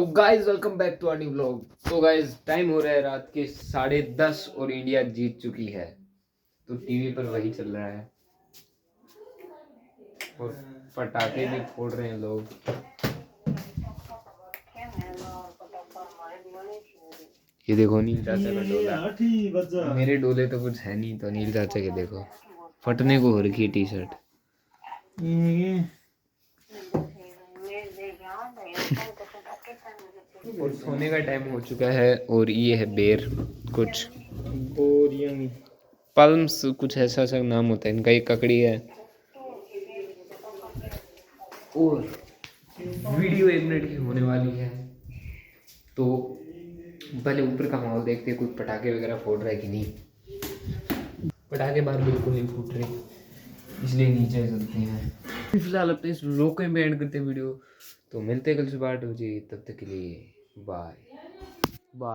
तो guys welcome back to our new vlog. तो guys time हो रहा है रात के 10:30 और इंडिया जीत चुकी है। तो टीवी पर वही चल रहा है और पटाखे भी फोड़ रहे हैं लोग। ये देखो नील चाचा का डोला। मेरे डोले तो कुछ है नहीं, तो नील चाचा के देखो फटने को हो रखी है टी शर्ट। और सोने का टाइम हो चुका है और ये है बेर कुछ पल्म्स, कुछ ऐसा सा नाम होता है इनका। एक ककड़ी है और वीडियो 1 मिनट की होने वाली है। तो पहले ऊपर का माहौल देखते हैं, कुछ पटाखे वगैरह फोड़ रहा है कि नहीं। पटाखे बाहर बिल्कुल नहीं फूट रहे, इसलिए नीचे चलते हैं। फिलहाल अपने इस व्लॉग को एंड करते हैं वीडियो। तो मिलते हैं कल सुबह 8 बजे, तब तक के लिए बाय बाय।